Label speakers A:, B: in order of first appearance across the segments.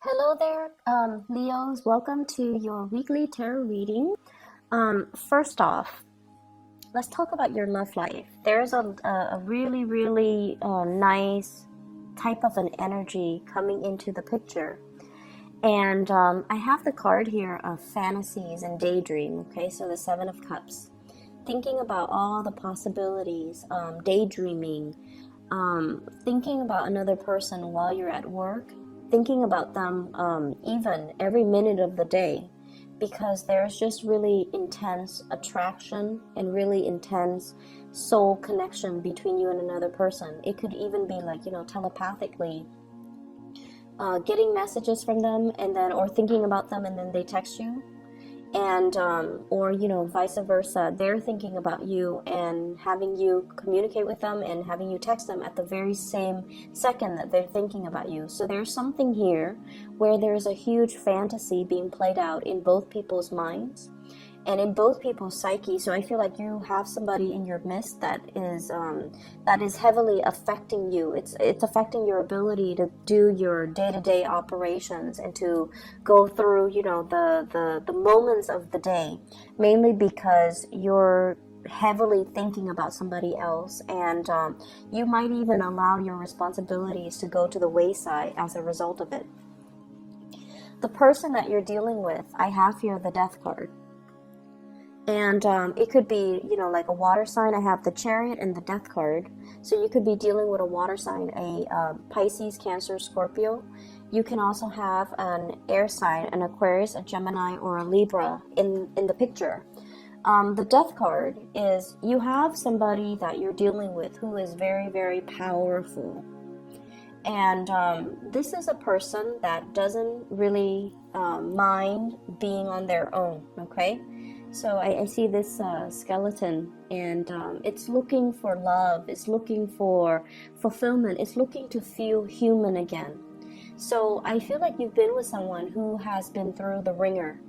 A: Hello there, Leos. Welcome to your weekly tarot reading. First off, let's talk about your love life. There's a really nice type of an energy coming into the picture. And I have the card here of fantasies and daydream. Okay, so the Seven of Cups. Thinking about all the possibilities, daydreaming, thinking about another person while you're at work, thinking about them even every minute of the day, because there's just really intense attraction and really intense soul connection between you and another person. It could even be like, telepathically getting messages from them and then, or thinking about them and then they text you, and or vice versa, they're thinking about you and having you communicate with them and having you text them at the very same second that they're thinking about you. So there's something here where there's a huge fantasy being played out in both people's minds and in both people's psyche. So I feel like you have somebody in your midst that is heavily affecting you. It's affecting your ability to do your day-to-day operations and to go through, the moments of the day, mainly because you're heavily thinking about somebody else, and you might even allow your responsibilities to go to the wayside as a result of it. The person that you're dealing with, I have here the Death card. And it could be, like a water sign. I have the Chariot and the Death card. So you could be dealing with a water sign, a Pisces, Cancer, Scorpio. You can also have an air sign, an Aquarius, a Gemini, or a Libra in the picture. The Death card is you have somebody that you're dealing with who is very, very powerful. And this is a person that doesn't really mind being on their own, okay? So I see this skeleton, and it's looking for love, it's looking for fulfillment, it's looking to feel human again. So I feel like you've been with someone who has been through the ringer,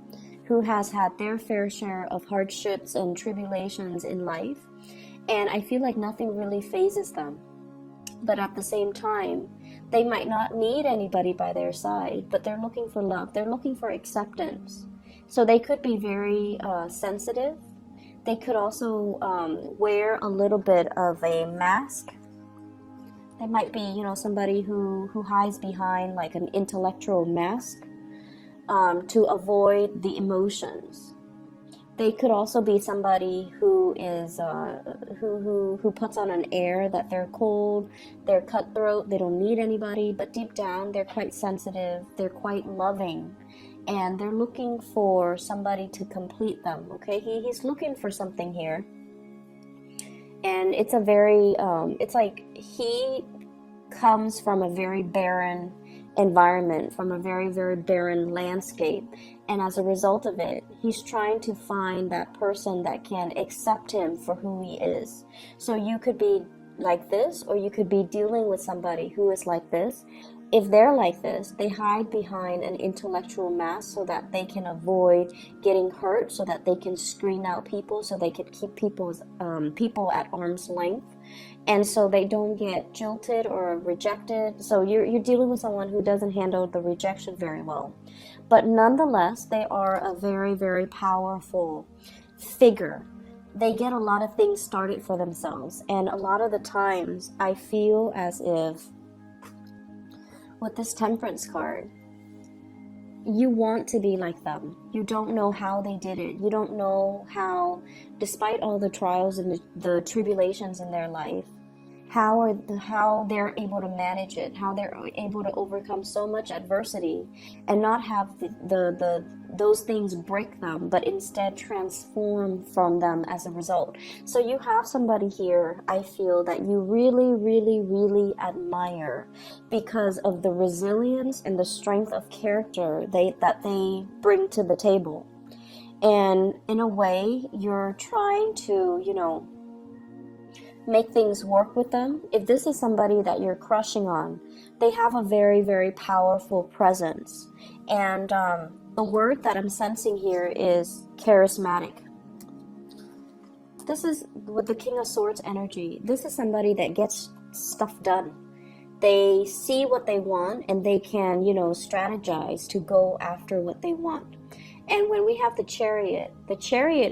A: who has had their fair share of hardships and tribulations in life, and I feel like nothing really phases them. But at the same time, they might not need anybody by their side, but they're looking for love, they're looking for acceptance. So they could be very sensitive. They could also wear a little bit of a mask. They might be, somebody who hides behind like an intellectual mask to avoid the emotions. They could also be somebody who is who puts on an air that they're cold, they're cutthroat, they don't need anybody, but deep down they're quite sensitive, they're quite loving. And they're looking for somebody to complete them, okay? He's looking for something here. And it's a very, it's like he comes from a very barren environment, from a very, very barren landscape. And as a result of it, he's trying to find that person that can accept him for who he is. So you could be like this, or you could be dealing with somebody who is like this. If they're like this, they hide behind an intellectual mask so that they can avoid getting hurt, so that they can screen out people, so they can keep people at arm's length, and so they don't get jilted or rejected. So you're dealing with someone who doesn't handle the rejection very well. But nonetheless, they are a very, very powerful figure. They get a lot of things started for themselves, and a lot of the times I feel as if with this Temperance card, you want to be like them. You don't know how they did it. You don't know how, despite all the trials and the tribulations in their life, how they're able to manage it, how they're able to overcome so much adversity and not have those things break them, but instead transform from them as a result. So you have somebody here, I feel, that you really, really, really admire because of the resilience and the strength of character that they bring to the table. And in a way, you're trying to, make things work with them. If this is somebody that you're crushing on, they have a very, very powerful presence. And the word that I'm sensing here is charismatic. This is with the King of Swords energy. This is somebody that gets stuff done. They see what they want and they can, strategize to go after what they want. And when we have the chariot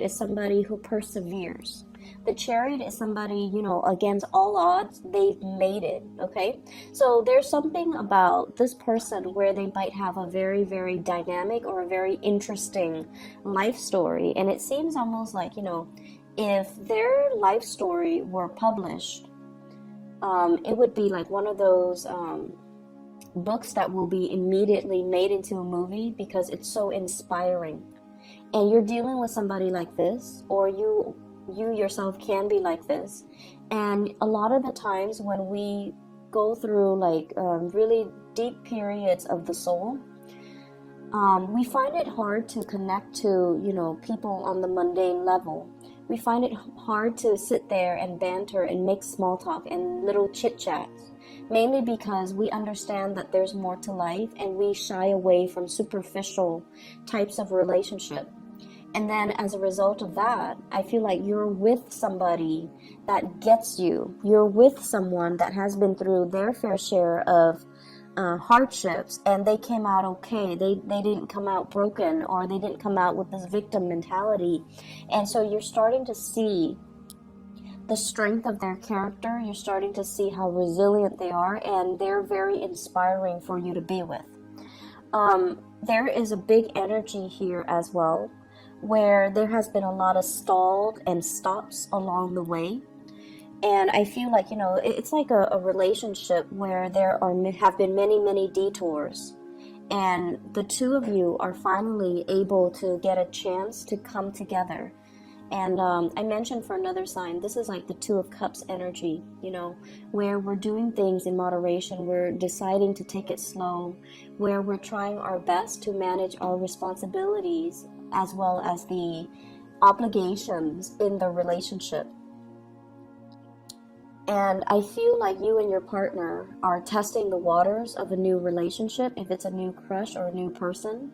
A: is somebody who perseveres. The chariot is somebody, against all odds, they've made it, okay? So there's something about this person where they might have a very, very dynamic or a very interesting life story. And it seems almost like, if their life story were published, it would be like one of those books that will be immediately made into a movie because it's so inspiring. And you're dealing with somebody like this, or you yourself can be like this. And a lot of the times when we go through like really deep periods of the soul, we find it hard to connect to, people on the mundane level. We find it hard to sit there and banter and make small talk and little chit chats, mainly because we understand that there's more to life and we shy away from superficial types of relationship. And then as a result of that, I feel like you're with somebody that gets you. You're with someone that has been through their fair share of hardships, and they came out okay. They didn't come out broken, or they didn't come out with this victim mentality. And so you're starting to see the strength of their character. You're starting to see how resilient they are, and they're very inspiring for you to be with. There is a big energy here as well, where there has been a lot of stalled and stops along the way. And I feel like, it's like a relationship where there have been many, many detours. And the two of you are finally able to get a chance to come together. And I mentioned for another sign, this is like the Two of Cups energy, where we're doing things in moderation. We're deciding to take it slow, where we're trying our best to manage our responsibilities as well as the obligations in the relationship. And I feel like you and your partner are testing the waters of a new relationship. If it's a new crush or a new person,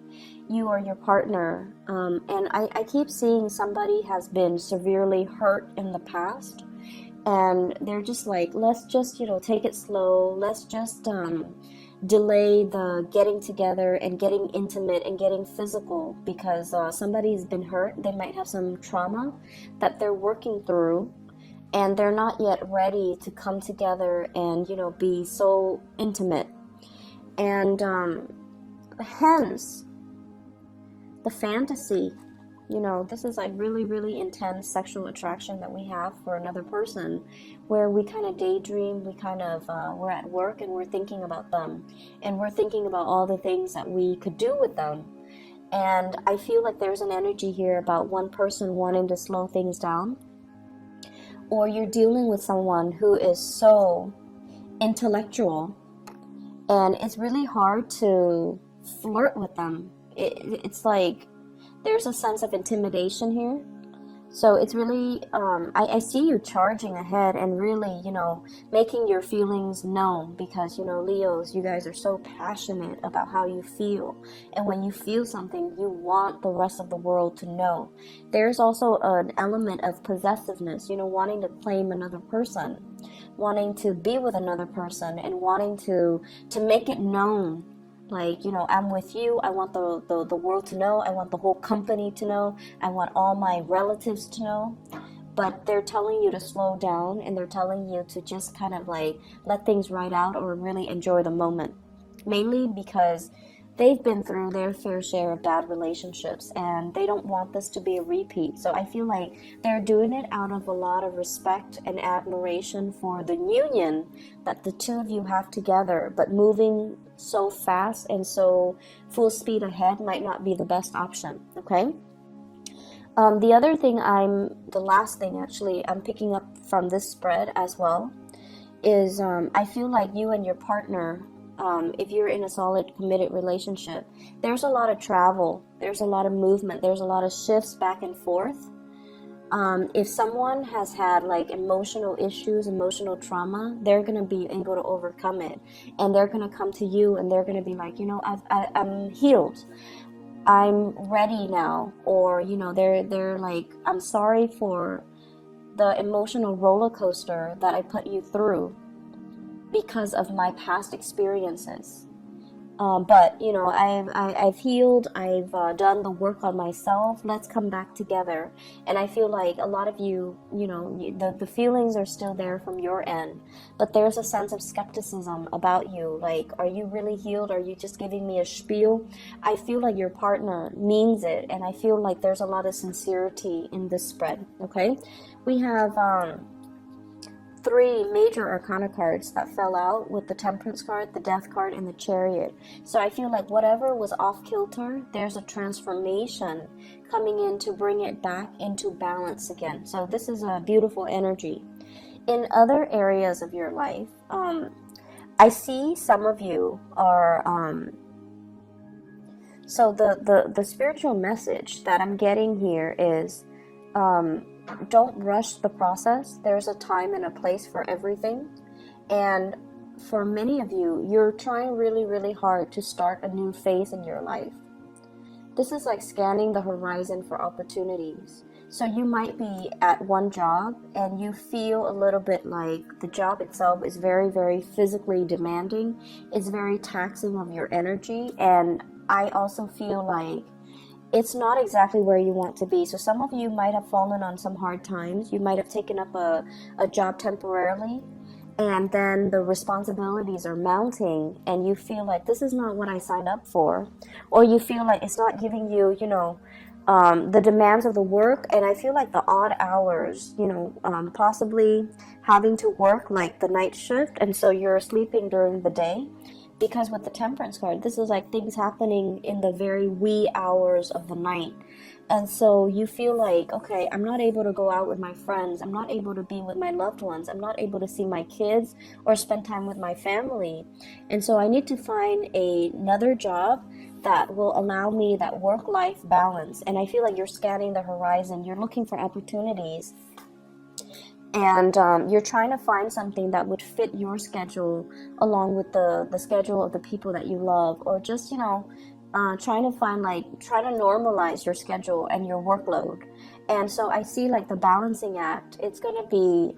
A: you or your partner. And I keep seeing somebody has been severely hurt in the past. And they're just like, let's just, take it slow. Let's just delay the getting together and getting intimate and getting physical, because somebody's been hurt. They might have some trauma that they're working through. And they're not yet ready to come together and, be so intimate. And hence, the fantasy, this is like really, really intense sexual attraction that we have for another person, where we kind of daydream, we're at work and we're thinking about them. And we're thinking about all the things that we could do with them. And I feel like there's an energy here about one person wanting to slow things down. Or you're dealing with someone who is so intellectual, and it's really hard to flirt with them. It's like there's a sense of intimidation here. So it's really, I see you charging ahead and really, making your feelings known, because, Leos, you guys are so passionate about how you feel. And when you feel something, you want the rest of the world to know. There's also an element of possessiveness, wanting to claim another person, wanting to be with another person, and wanting to make it known. Like, I'm with you. I want the world to know. I want the whole company to know. I want all my relatives to know. But they're telling you to slow down, and they're telling you to just kind of like let things ride out or really enjoy the moment. Mainly because they've been through their fair share of bad relationships, and they don't want this to be a repeat. So I feel like they're doing it out of a lot of respect and admiration for the union that the two of you have together. But moving so fast and so full speed ahead might not be the best option, okay? The last thing actually I'm picking up from this spread as well is I feel like you and your partner, if you're in a solid committed relationship, there's a lot of travel, there's a lot of movement, there's a lot of shifts back and forth. If someone has had like emotional issues, emotional trauma, they're going to be able to overcome it. And they're going to come to you and they're going to be like, I'm healed. I'm ready now. Or, they're like, I'm sorry for the emotional roller coaster that I put you through. because of my past experiences. But you know, I've healed. I've done the work on myself. Let's come back together. And I feel like a lot of you, you know, the feelings are still there from your end, but there's a sense of skepticism about you. Like, are you really healed? Are you just giving me a spiel? I feel like your partner means it, and I feel like there's a lot of sincerity in this spread. Okay, we have three major arcana cards that fell out, with the Temperance card, the Death card, and the Chariot. So I feel like whatever was off kilter, there's a transformation coming in to bring it back into balance again. So this is a beautiful energy. In other areas of your life, I see some of you are so the spiritual message that I'm getting here is don't rush the process. There's a time and a place for everything. And for many of you, you're trying really, really hard to start a new phase in your life. This is like scanning the horizon for opportunities. So you might be at one job and you feel a little bit like the job itself is very, very physically demanding. It's very taxing of your energy. And I also feel like it's not exactly where you want to be. So some of you might have fallen on some hard times. You might have taken up a job temporarily, and then the responsibilities are mounting, and you feel like this is not what I signed up for, or you feel like it's not giving you, you know, the demands of the work. And I feel like the odd hours, you know, possibly having to work like the night shift, and so you're sleeping during the day. Because with the Temperance card, this is like things happening in the very wee hours of the night. And so you feel like, okay, I'm not able to go out with my friends. I'm not able to be with my loved ones. I'm not able to see my kids or spend time with my family. And so I need to find another job that will allow me that work-life balance. And I feel like you're scanning the horizon. You're looking for opportunities. And you're trying to find something that would fit your schedule along with the schedule of the people that you love, or just, you know, trying to normalize your schedule and your workload. And so I see like the balancing act. It's going to be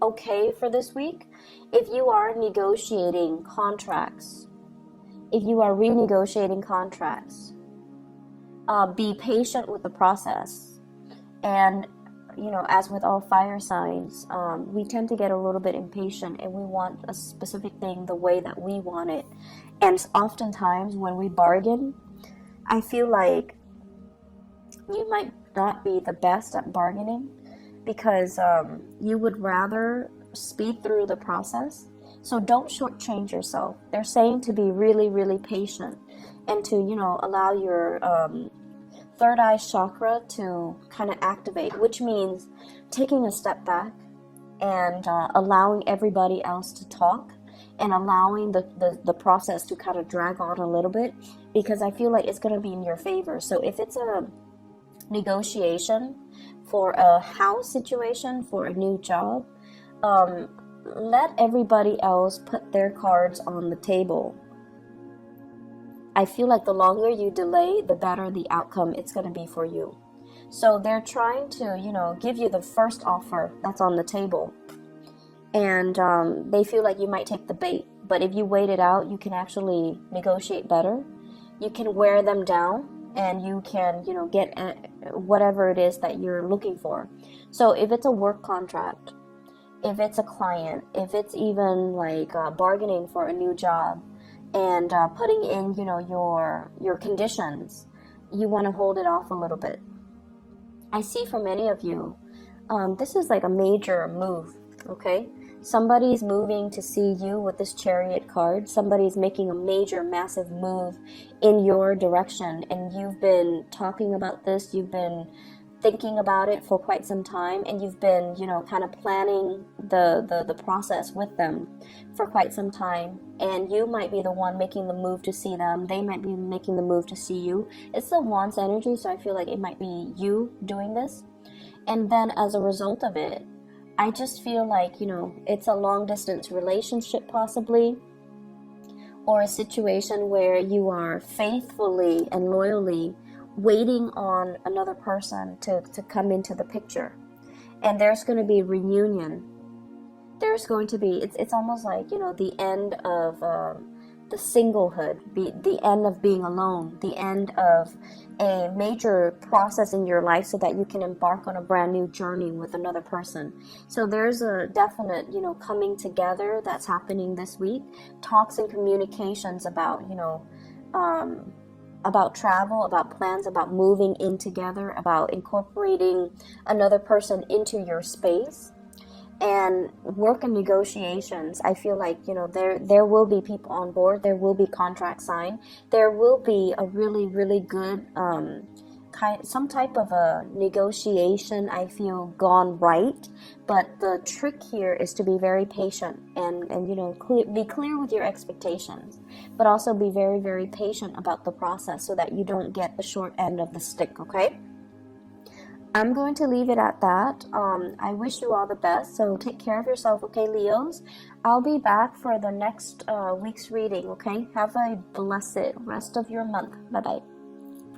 A: okay for this week. If you are negotiating contracts, if you are renegotiating contracts, be patient with the process. And you know, as with all fire signs, we tend to get a little bit impatient, and we want a specific thing the way that we want it. And oftentimes when we bargain, I feel like you might not be the best at bargaining, because you would rather speed through the process. So don't shortchange yourself. They're saying to be really, really patient, and to, you know, allow your third eye chakra to kind of activate, which means taking a step back and allowing everybody else to talk, and allowing the process to kind of drag on a little bit, because I feel like it's going to be in your favor. So if it's a negotiation for a house situation, for a new job, let everybody else put their cards on the table. I feel like the longer you delay, the better the outcome it's going to be for you. So they're trying to, you know, give you the first offer that's on the table. And they feel like you might take the bait. But if you wait it out, you can actually negotiate better. You can wear them down, and you can, you know, get whatever it is that you're looking for. So if it's a work contract, if it's a client, if it's even like bargaining for a new job, and putting in, you know, your conditions, you want to hold it off a little bit. I see for many of you, this is like a major move, okay? Somebody's moving to see you with this Chariot card. Somebody's making a major, massive move in your direction, and you've been talking about this, you've been thinking about it for quite some time, and you've been, you know, kind of planning the process with them for quite some time. And you might be the one making the move to see them. They might be making the move to see you. It's the Wands energy, so I feel like it might be you doing this. And then as a result of it, I just feel like, you know, it's a long distance relationship possibly, or a situation where you are faithfully and loyally waiting on another person to come into the picture. And there's going to be reunion. there's going to be, it's almost like, you know, the end of the singlehood, the end of being alone, the end of a major process in your life so that you can embark on a brand new journey with another person. So there's a definite, you know, coming together that's happening this week. Talks and communications about, you know, about travel, about plans, about moving in together, about incorporating another person into your space. And work and negotiations, I feel like, you know, there will be people on board, there will be contracts signed, there will be a really, really good some type of a negotiation, I feel, gone right. But the trick here is to be very patient and you know, be clear with your expectations, but also be very, very patient about the process so that you don't get the short end of the stick, okay? I'm going to leave it at that. I wish you all the best, so take care of yourself, okay, Leos? I'll be back for the next week's reading, okay? Have a blessed rest of your month. Bye-bye.